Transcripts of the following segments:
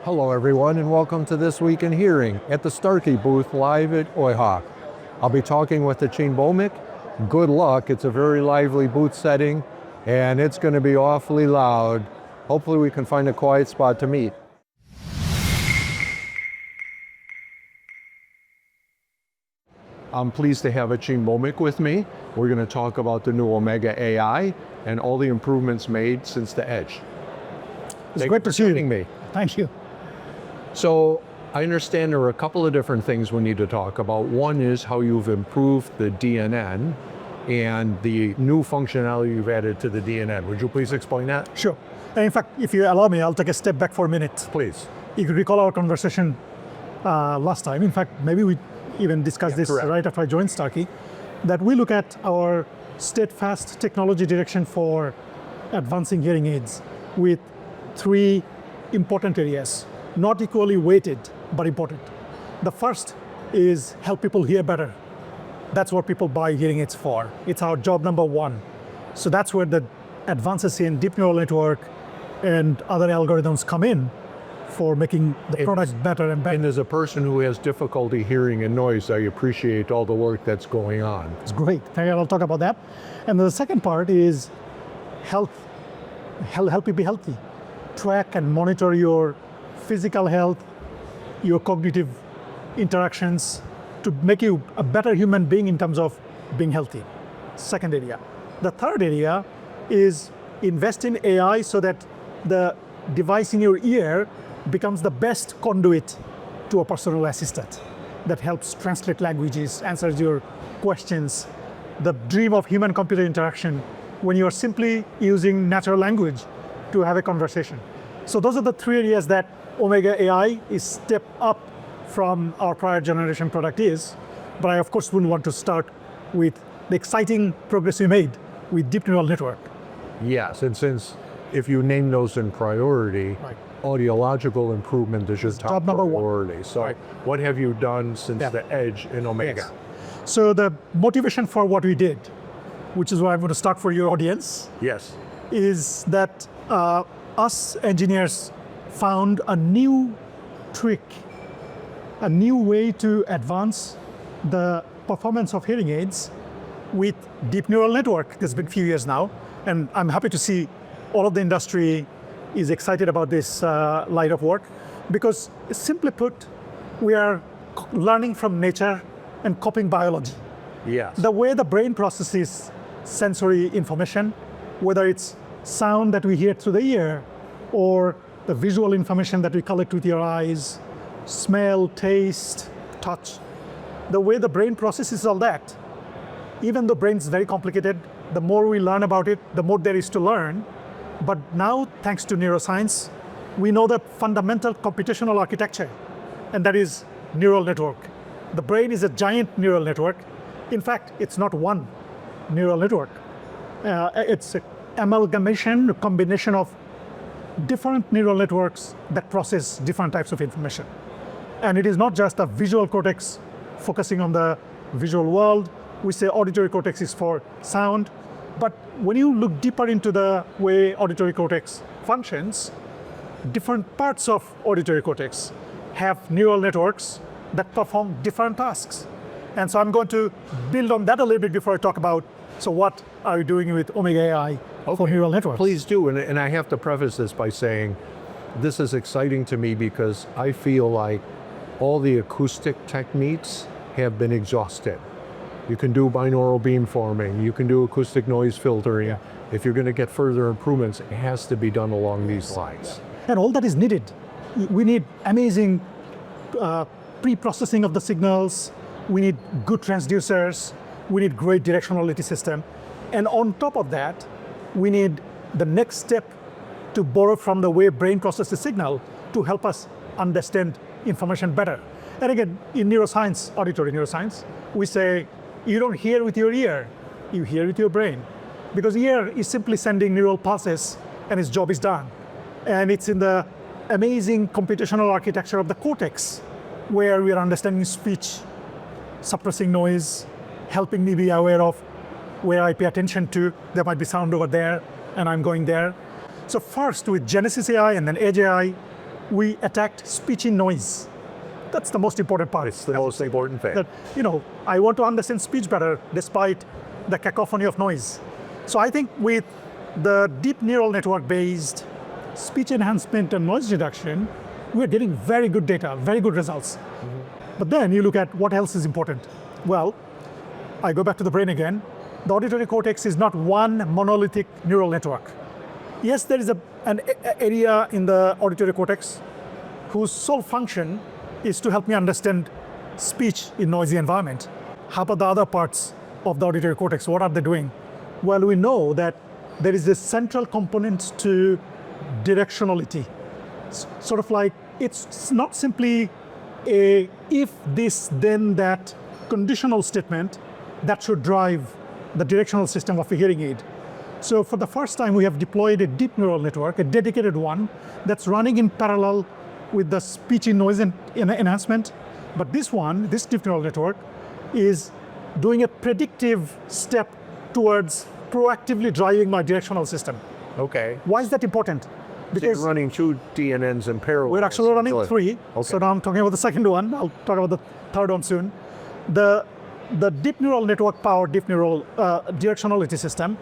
Hello everyone and welcome to This Week in Hearing at the Starkey booth live at EUHA. I'll be talking with Achin Bhowmik. Good luck, it's a very lively booth setting and it's going to be awfully loud. Hopefully we can find a quiet spot to meet. I'm pleased to have Achin Bhowmik with me. We're going to talk about the new Omega AI and all the improvements made since the Edge. It's great to see me. Thank you. So I understand there are a couple of different things we need to talk about. One is how you've improved the DNN and the new functionality you've added to the DNN. Would you please explain that? Sure. And in fact, if you allow me, I'll take a step back for a minute. Please. You could recall our conversation last time. In fact, maybe we even discussed this correct. right after I joined Starkey, that we look at our steadfast technology direction for advancing hearing aids with three important areas, not equally weighted, but important. The first is help people hear better. That's what people buy hearing aids for. It's our job number one. So that's where the advances in deep neural network and other algorithms come in for making the product better and better. And as a person who has difficulty hearing and noise, I appreciate all the work that's going on. It's great. I'll talk about that. And the second part is help you be healthy. Track and monitor your physical health, your cognitive interactions to make you a better human being in terms of being healthy. Second area. The third area is invest in AI so that the device in your ear becomes the best conduit to a personal assistant that helps translate languages, answers your questions, the dream of human-computer interaction when you are simply using natural language to have a conversation. So those are the three areas that Omega AI is step up from our prior generation product is, but I of course wouldn't want to start with the exciting progress we made with deep neural network. Yes, and since if you name those in priority, Right. audiological improvement is your top job number one. priority. So Right. what have you done since Yeah. the Edge in Omega? Yes. So the motivation for what we did, which is why I'm going to start for your audience, Yes. is that us engineers found a new trick, a new way to advance the performance of hearing aids with deep neural network. It's been a few years now, and I'm happy to see all of the industry is excited about this line of work, because simply put, we are learning from nature and copying biology. Yes. The way the brain processes sensory information, whether it's sound that we hear through the ear or the visual information that we collect with your eyes, smell, taste, touch, the way the brain processes all that, even though brain's very complicated, the more we learn about it, the more there is to learn. But now, thanks to neuroscience, we know the fundamental computational architecture, and that is neural network. The brain is a giant neural network. In fact, it's not one neural network. It's an amalgamation, a combination of different neural networks that process different types of information. And it is not just a visual cortex focusing on the visual world. We say auditory cortex is for sound. But when you look deeper into the way auditory cortex functions, different parts of auditory cortex have neural networks that perform different tasks. And so I'm going to build on that a little bit before I talk about, so what are you doing with Omega AI for neural networks? Please do, and I have to preface this by saying this is exciting to me because I feel like all the acoustic techniques have been exhausted. You can do binaural beamforming, you can do acoustic noise filtering. Yeah. If you're going to get further improvements, it has to be done along these lines. And all that is needed. We need amazing pre-processing of the signals, we need good transducers, we need great directionality system. And on top of that, we need the next step to borrow from the way brain processes signal to help us understand information better. And again, in neuroscience, auditory neuroscience, we say, you don't hear with your ear, you hear with your brain. Because ear is simply sending neural pulses and its job is done. And it's in the amazing computational architecture of the cortex where we are understanding speech, suppressing noise, helping me be aware of where I pay attention to. There might be sound over there and I'm going there. So first with Genesis AI and then Edge AI, we attacked speech in noise. That's the most important part. It's the most important thing. That, I want to understand speech better despite the cacophony of noise. So I think with the deep neural network based speech enhancement and noise reduction, we're getting very good data, very good results. But then you look at what else is important. Well, I go back to the brain again. The auditory cortex is not one monolithic neural network. Yes, there is an area in the auditory cortex whose sole function is to help me understand speech in noisy environment. How about the other parts of the auditory cortex? What are they doing? Well, we know that there is this central component to directionality. Sort of like, it's not simply a if this, then that conditional statement that should drive the directional system of a hearing aid. So for the first time, we have deployed a deep neural network, a dedicated one, that's running in parallel with the speech in noise enhancement. But this deep neural network, is doing a predictive step towards proactively driving my directional system. Okay. Why is that important? Because you're running 2 DNNs in parallel. We're actually running 3. Okay. So now I'm talking about the second one. I'll talk about the third one soon. The deep neural network powered deep neural directionality system,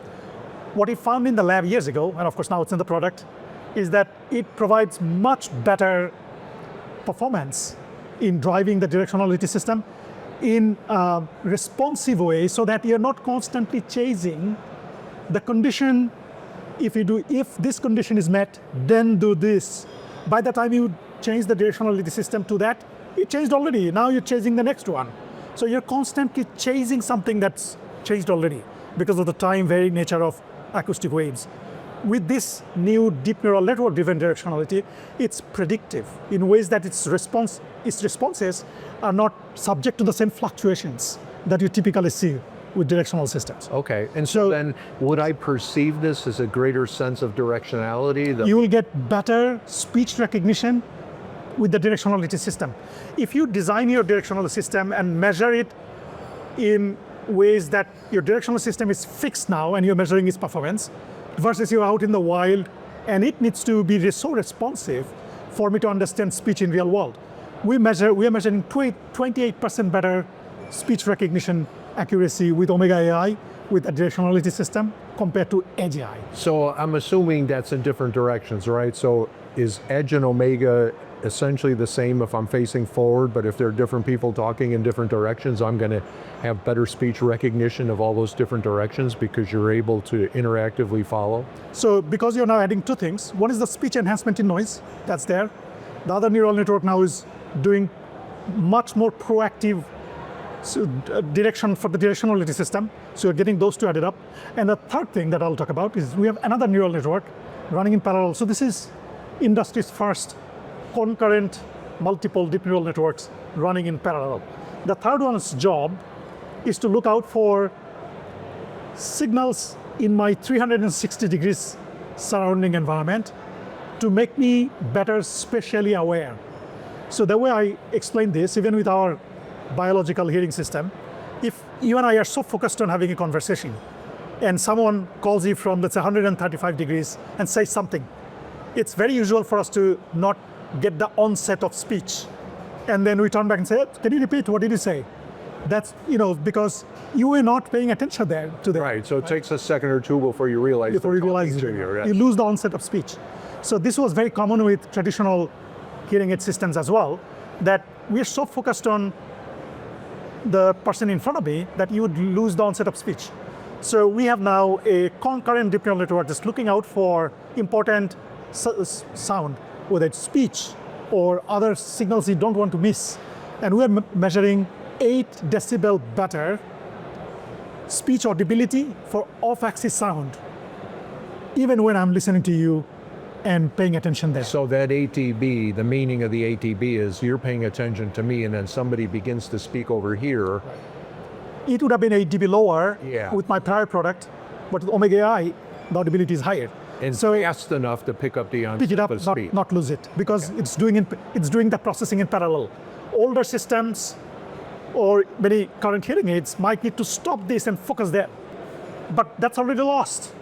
what we found in the lab years ago, and of course now it's in the product, is that it provides much better performance in driving the directionality system in a responsive way, so that you're not constantly chasing the condition. If this condition is met, then do this. By the time you change the directionality system to that, it changed already. Now you're chasing the next one. So you're constantly chasing something that's changed already because of the time varying nature of acoustic waves. With this new deep neural network driven directionality, it's predictive in ways that its responses are not subject to the same fluctuations that you typically see with directional systems. Okay, and so then would I perceive this as a greater sense of directionality? You will get better speech recognition with the directionality system. If you design your directional system and measure it in ways that your directional system is fixed now and you're measuring its performance, versus you're out in the wild and it needs to be so responsive for me to understand speech in real world. We are measuring 28% better speech recognition accuracy with Omega AI with a directionality system compared to Edge AI. So I'm assuming that's in different directions, right? So is Edge and Omega essentially the same if I'm facing forward, but if there are different people talking in different directions, I'm going to have better speech recognition of all those different directions because you're able to interactively follow? So because you're now adding 2 things, one is the speech enhancement in noise, that's there. The other neural network now is doing much more proactive direction for the directionality system. So you're getting those 2 added up. And the third thing that I'll talk about is we have another neural network running in parallel. So this is industry's first concurrent multiple deep neural networks running in parallel. The third one's job is to look out for signals in my 360 degrees surrounding environment to make me better spatially aware. So the way I explain this, even with our biological hearing system, if you and I are so focused on having a conversation and someone calls you from, let's say, 135 degrees and says something, it's very usual for us to not get the onset of speech. And then we turn back and say, can you repeat, what did you say? That's, because you were not paying attention there to that. Right, so it takes a second or 2 before you realize you lose the onset of speech. So this was very common with traditional hearing aid systems as well, that we're so focused on the person in front of me that you would lose the onset of speech. So we have now a concurrent deep neural network just looking out for important sound, whether it's speech or other signals you don't want to miss. And we're measuring 8 decibel better speech audibility for off-axis sound, even when I'm listening to you and paying attention there. So that ATB, the meaning of the ATB is you're paying attention to me and then somebody begins to speak over here. It would have been 8 dB lower with my prior product, but with Omega AI, the audibility is higher. And so fast enough to pick up the onset of speech. Not lose it, because it's doing the processing in parallel. Older systems or many current hearing aids might need to stop this and focus there, but that's already lost.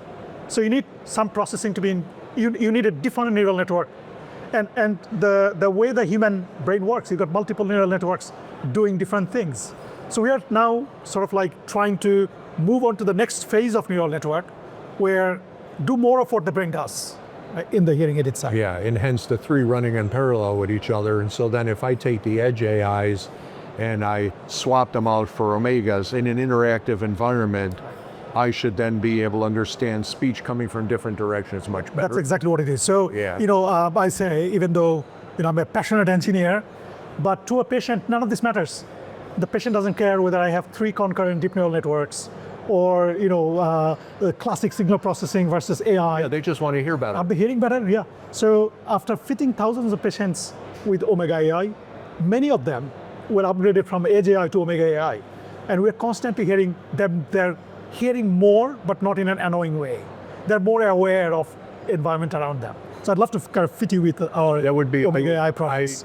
So you need some processing to be in. You need a different neural network, And the way the human brain works, you've got multiple neural networks doing different things. So we are now sort of like trying to move on to the next phase of neural network, where do more of what the brain does in the hearing aid itself. Yeah, and hence the three running in parallel with each other. And so then if I take the edge AIs and I swap them out for Omegas in an interactive environment, I should then be able to understand speech coming from different directions much better. That's exactly what it is. So, Yeah. I say, even though I'm a passionate engineer, but to a patient, none of this matters. The patient doesn't care whether I have 3 concurrent deep neural networks or classic signal processing versus AI. Yeah, they just want to hear better. Are they hearing better? Yeah. So after fitting thousands of patients with Omega AI, many of them were upgraded from Edge AI to Omega AI. And we're constantly hearing them, they're hearing more, but not in an annoying way. They're more aware of environment around them. So I'd love to kind of fit you with our That would be Omega AI products.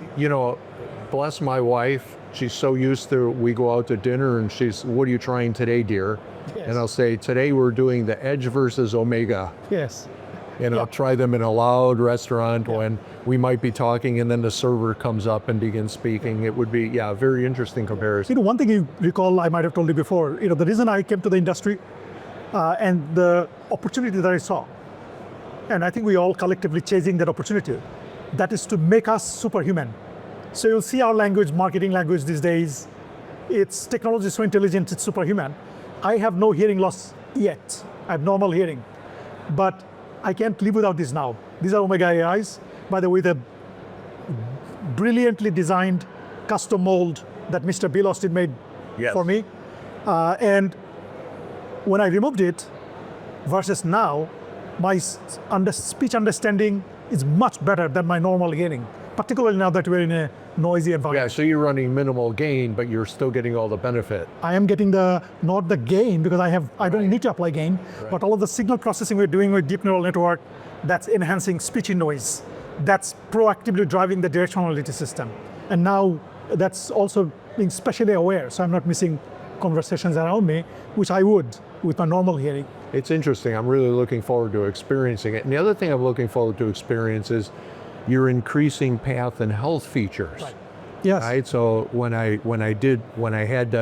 Bless my wife. She's so used to, we go out to dinner and she's, what are you trying today, dear? Yes. And I'll say, today we're doing the Edge versus Omega. Yes. And Yeah. I'll try them in a loud restaurant when we might be talking and then the server comes up and begins speaking. It would be, a very interesting comparison. One thing you recall, I might have told you before, the reason I came to the industry and the opportunity that I saw, and I think we all collectively chasing that opportunity, that is to make us superhuman. So you'll see our language, marketing language these days, it's technology so intelligent, it's superhuman. I have no hearing loss yet. I have normal hearing. But I can't live without this now. These are Omega AIs, by the way, the brilliantly designed custom mold that Mr. Bill Austin made for me. And when I removed it versus now, my speech understanding is much better than my normal hearing, particularly now that we're in a noisy environment. Yeah, so you're running minimal gain, but you're still getting all the benefit. I am getting not the gain, because I don't need to apply gain, but all of the signal processing we're doing with deep neural network, that's enhancing speech in noise. That's proactively driving the directionality system. And now that's also being spatially aware, so I'm not missing conversations around me, which I would with my normal hearing. It's interesting. I'm really looking forward to experiencing it. And the other thing I'm looking forward to experience is your increasing path and health features. Right. Yes. Right. So when I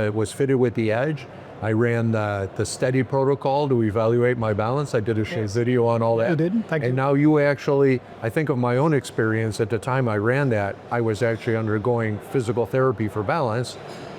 was fitted with the Edge, I ran the steady protocol to evaluate my balance. I did a video on all that. You did. Thank you. And now you actually, I think of my own experience at the time I ran that, I was actually undergoing physical therapy for balance.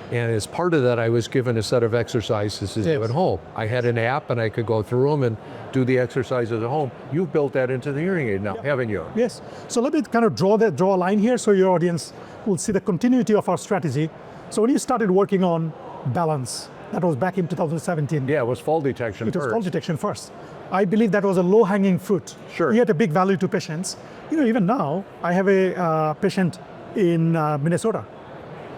And as part of that, I was given a set of exercises to do at home. I had an app and I could go through them and do the exercises at home. You've built that into the hearing aid now, haven't you? Yes. So let me kind of draw a line here so your audience will see the continuity of our strategy. So when you started working on balance, that was back in 2017. Yeah, it was fall detection It was first. fall detection first. I believe that was a low-hanging fruit. Sure. We had a big value to patients. Even now, I have a patient in Minnesota.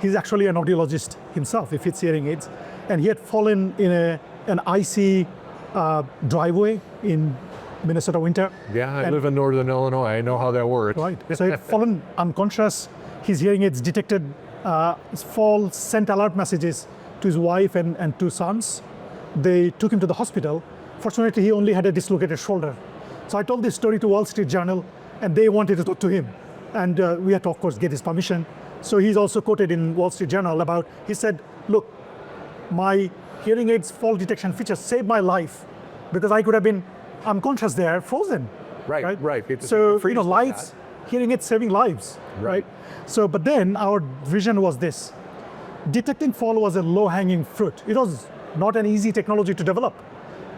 He's actually an audiologist himself, he fits hearing aids. And he had fallen in an icy driveway in Minnesota winter. Yeah, I live in Northern Illinois. I know how that works. Right. So he had fallen unconscious. His hearing aids detected fall, sent alert messages to his wife and 2 sons. They took him to the hospital. Fortunately, he only had a dislocated shoulder. So I told this story to Wall Street Journal, and they wanted to talk to him. And we had to, of course, get his permission. So he's also quoted in Wall Street Journal about, he said, look, my hearing aids fall detection feature saved my life because I could have been unconscious there, frozen. Right. So, lights, hearing aids saving lives, right? So, but then our vision was this. Detecting fall was a low-hanging fruit. It was not an easy technology to develop.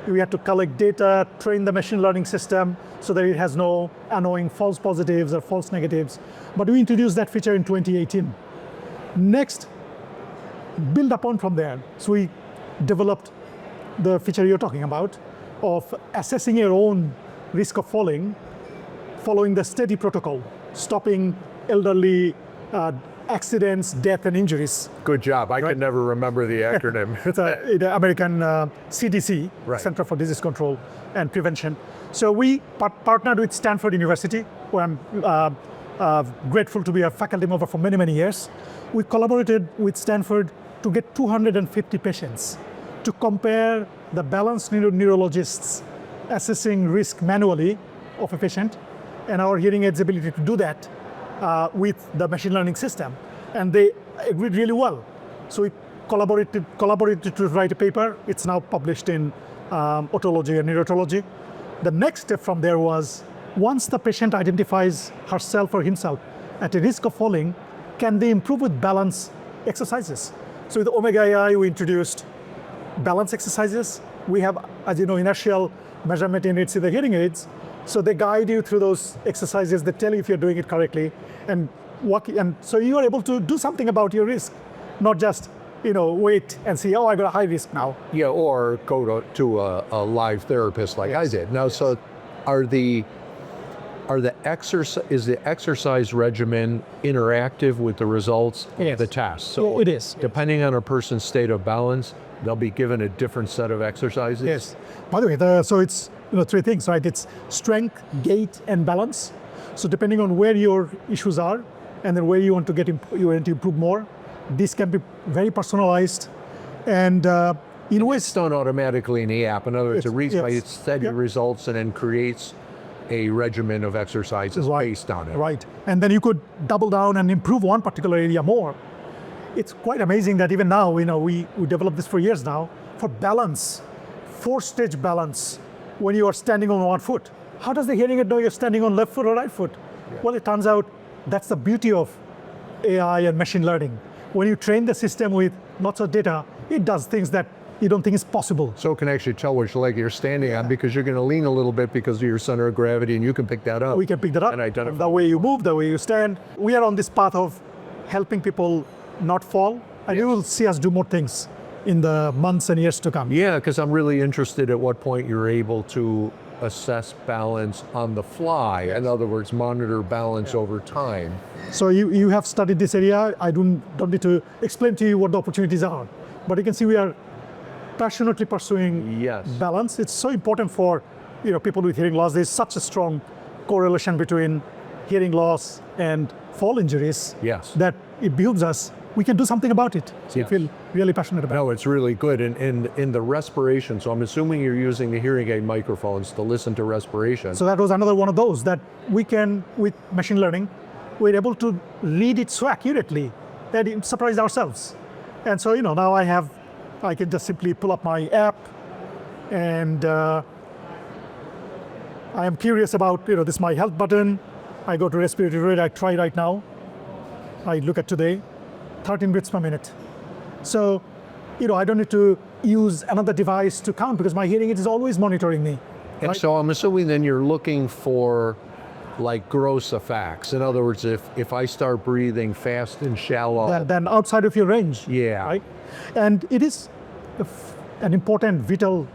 We had to collect data, train the machine learning system so that it has no annoying false positives or false negatives. But we introduced that feature in 2018. Next, build upon from there. So we developed the feature you're talking about of assessing your own risk of falling, following the steady protocol, stopping elderly accidents, death, and injuries. Good job. I could never remember the acronym. It's the American CDC, Right. Center for Disease Control and Prevention. So we partnered with Stanford University, where I'm grateful to be a faculty member for many, many years. We collaborated with Stanford to get 250 patients to compare the balanced neurologists assessing risk manually of a patient and our hearing aids ability to do that with the machine learning system, and they agreed really well. So we collaborated to write a paper. It's now published in otology and neurotology. The next step from there was, once the patient identifies herself or himself at a risk of falling, can they improve with balance exercises? So with Omega AI, we introduced balance exercises. We have, as you know, inertial measurement units in the hearing aids. So they guide you through those exercises. They tell you if you're doing it correctly, and so you are able to do something about your risk, not just wait and see, oh, I got a high risk now. Yeah, or go to a live therapist like I did. Now, so is the exercise regimen interactive with the results of the test? So it is. Depending on a person's state of balance, they'll be given a different set of exercises? Yes. By the way, so it's three things, right? It's strength, gait, and balance. So depending on where your issues are, and then where you want to improve more, this can be very personalized, and in ways it's done automatically in the app. In other words, it reads by its steady results and then creates a regimen of exercises based on it. Right, and then you could double down and improve one particular area more. It's quite amazing that even now, we developed this for years now, for balance, 4-stage balance, when you are standing on one foot. How does the hearing aid know you're standing on left foot or right foot? Yeah. Well, it turns out that's the beauty of AI and machine learning. When you train the system with lots of data, it does things that you don't think is possible. So it can actually tell which leg you're standing on, because you're going to lean a little bit because of your center of gravity, and you can pick that up. We can pick that up. And identify the way you move, the way you stand. We are on this path of helping people not fall, and you will see us do more things in the months and years to come. Yeah, because I'm really interested at what point you're able to assess balance on the fly. In other words, monitor balance over time. So you have studied this area. I don't need to explain to you what the opportunities are, but you can see we are passionately pursuing balance. It's so important for people with hearing loss. There's such a strong correlation between hearing loss and fall injuries that it behooves us. We can do something about it. So I feel really passionate about it. No, it's really good. And in the respiration, so I'm assuming you're using the hearing aid microphones to listen to respiration. So that was another one of those that we can, with machine learning, we're able to read it so accurately that it surprised ourselves. And so now I can just simply pull up my app, and I am curious about this my health button. I go to respiratory rate. I try right now. I look at today. 13 breaths per minute. So, I don't need to use another device to count, because my hearing aid is always monitoring me. And right? so I'm assuming then you're looking for like gross effects. In other words, if I start breathing fast and shallow. Then outside of your range. Yeah. Right? And it is an important vital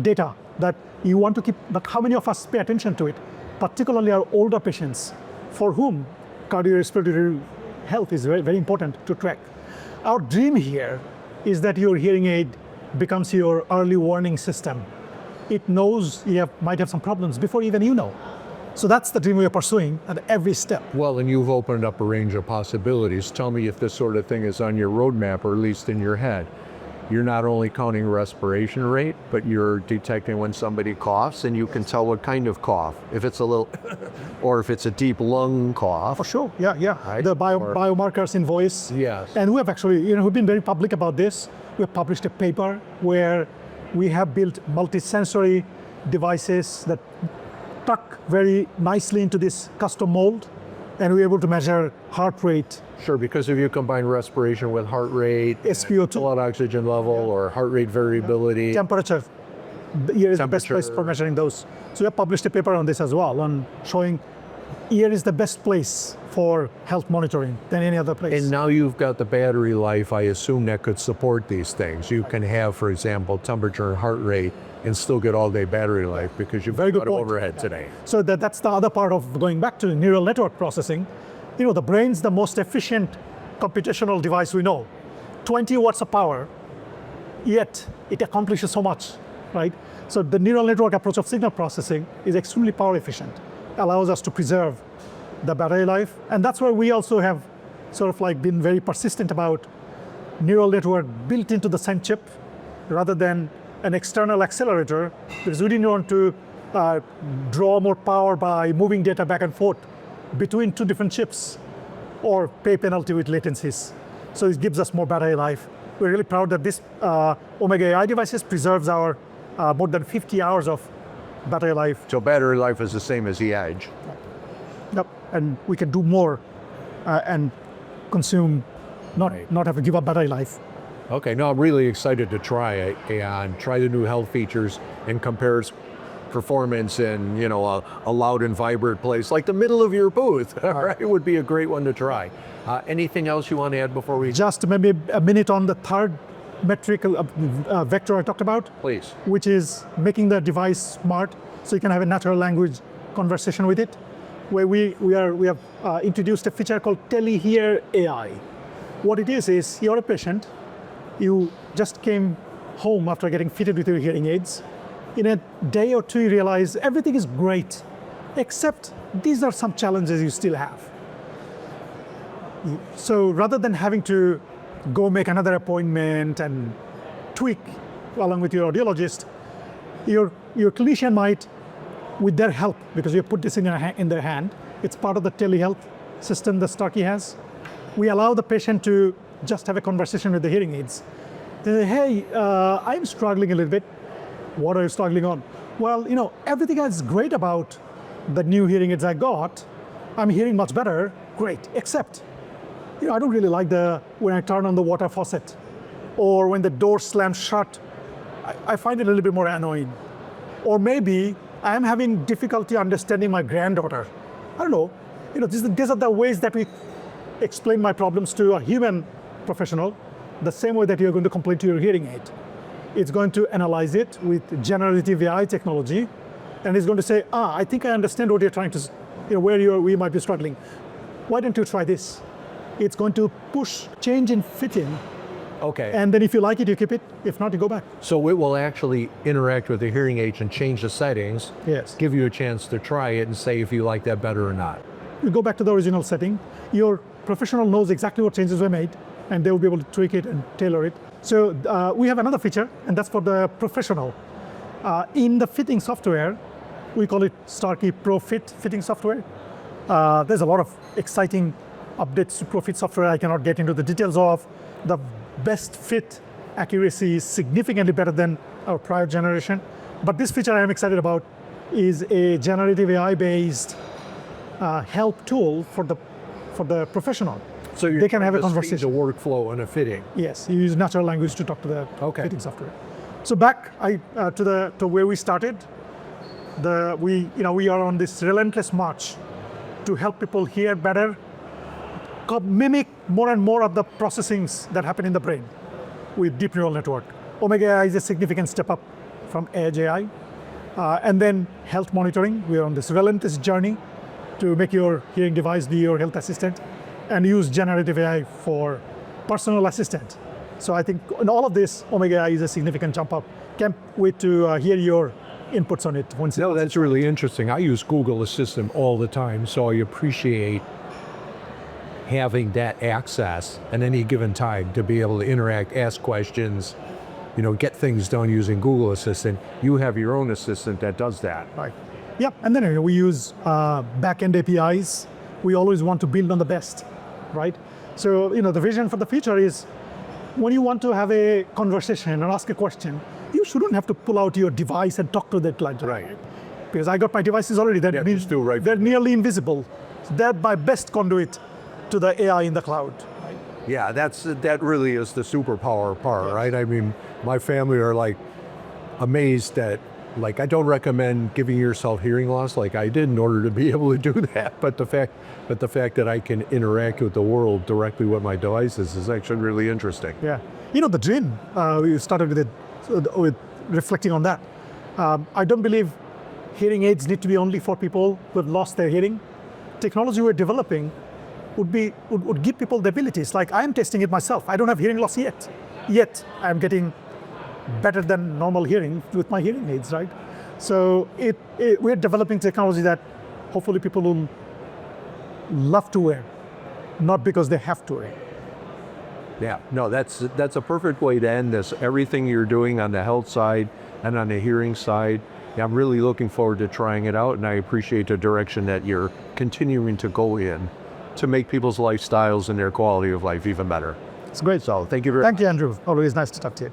data that you want to keep, but how many of us pay attention to it? Particularly our older patients, for whom cardiorespiratory health is very, very important to track. Our dream here is that your hearing aid becomes your early warning system. It knows you might have some problems before even you know. So that's the dream we are pursuing at every step. Well, and you've opened up a range of possibilities. Tell me if this sort of thing is on your roadmap, or at least in your head. You're not only counting respiration rate, but you're detecting when somebody coughs, and you can tell what kind of cough. If it's a little, or if it's a deep lung cough. For sure, yeah. Right? The biomarkers in voice. Yes. And we have actually, we've been very public about this. We have published a paper where we have built multisensory devices that tuck very nicely into this custom mold, and we're able to measure heart rate. Sure, because if you combine respiration with heart rate, SpO2, blood oxygen level, or heart rate variability. Temperature. The ear is the best place for measuring those. So we have published a paper on this as well, on showing ear is the best place for health monitoring than any other place. And now you've got the battery life, I assume, that could support these things. You can have, for example, temperature and heart rate and still get all-day battery life because you've got overhead today. So that's the other part of going back to neural network processing. The brain's the most efficient computational device we know. 20 watts of power, yet it accomplishes so much, right? So the neural network approach of signal processing is extremely power efficient, allows us to preserve the battery life. And that's where we also have sort of like been very persistent about neural network built into the same chip rather than an external accelerator, because we didn't want to draw more power by moving data back and forth between two different chips or pay penalty with latencies. So it gives us more battery life. We're really proud that this Omega AI devices preserves our more than 50 hours of battery life. So battery life is the same as the Edge. Yep, and we can do more and consume, not have to give up battery life. Okay, now I'm really excited to try it and try the new health features and compares performance in, you know, a loud and vibrant place like the middle of your booth. All right, it would be a great one to try. Anything else you want to add before we? Just maybe a minute on the third metric vector I talked about. Please. Which is making the device smart, so you can have a natural language conversation with it. Where we have introduced a feature called Telehear AI. What it is you're a patient, you just came home after getting fitted with your hearing aids. In a day or two, you realize everything is great, except these are some challenges you still have. So rather than having to go make another appointment and tweak along with your audiologist, your clinician might, with their help, because you put this in their hand, it's part of the telehealth system that Starkey has. We allow the patient to just have a conversation with the hearing aids. They say, hey, I'm struggling a little bit. What are you struggling on? Well, you know, everything is great about the new hearing aids I got. I'm hearing much better, great, except, you know, I don't really like when I turn on the water faucet or when the door slams shut. I find it a little bit more annoying. Or maybe I'm having difficulty understanding my granddaughter. I don't know. You know, these are the ways that we explain my problems to a human professional, the same way that you're going to complain to your hearing aid. It's going to analyze it with generative AI technology, and it's going to say, I think I understand what you're trying to, you know, where we might be struggling. Why don't you try this? It's going to push change in fitting. Okay. And then if you like it, you keep it. If not, you go back. So it will actually interact with the hearing aid and change the settings. Yes. Give you a chance to try it and say if you like that better or not. You go back to the original setting. Your professional knows exactly what changes were made, and they will be able to tweak it and tailor it. So we have another feature, and that's for the professional. In the fitting software, we call it Starkey ProFit fitting software. There's a lot of exciting updates to ProFit software I cannot get into the details of. The best fit accuracy is significantly better than our prior generation. But this feature I'm excited about is a generative AI-based help tool for the professional. So they can have a conversation. The workflow and a fitting. Yes, you use natural language to talk to the fitting software. So back to where we started. We are on this relentless march to help people hear better, mimic more and more of the processings that happen in the brain with deep neural network. Omega AI is a significant step up from Edge AI. And then health monitoring. We are on this relentless journey to make your hearing device be your health assistant and use generative AI for personal assistant. So I think in all of this, Omega AI is a significant jump up. Can't wait to hear your inputs on it. No, that's really interesting. I use Google Assistant all the time, so I appreciate having that access at any given time to be able to interact, ask questions, you know, get things done using Google Assistant. You have your own assistant that does that. Right. Yep, and then we use back-end APIs. We always want to build on the best, right? So, you know, the vision for the future is when you want to have a conversation and ask a question, you shouldn't have to pull out your device and talk to that client. Right. Because I got my devices already. That means they're nearly invisible. They're my best conduit to the AI in the cloud. Right? Yeah, that really is the superpower part, right? I mean, my family are like amazed that, like, I don't recommend giving yourself hearing loss like I did in order to be able to do that. But the fact that I can interact with the world directly with my devices is actually really interesting. Yeah, you know, the dream, we started with reflecting on that. I don't believe hearing aids need to be only for people who have lost their hearing. Technology we're developing would give people the abilities. Like, I'm testing it myself. I don't have hearing loss yet. Yet I'm getting better than normal hearing with my hearing aids, right? So we're developing technology that hopefully people will love to wear, not because they have to wear. Yeah, no, that's a perfect way to end this. Everything you're doing on the health side and on the hearing side I'm really looking forward to trying it out, and I appreciate the direction that you're continuing to go in to make people's lifestyles and their quality of life even better. It's great. So thank you very much. Thank you, Andrew. Always nice to talk to you.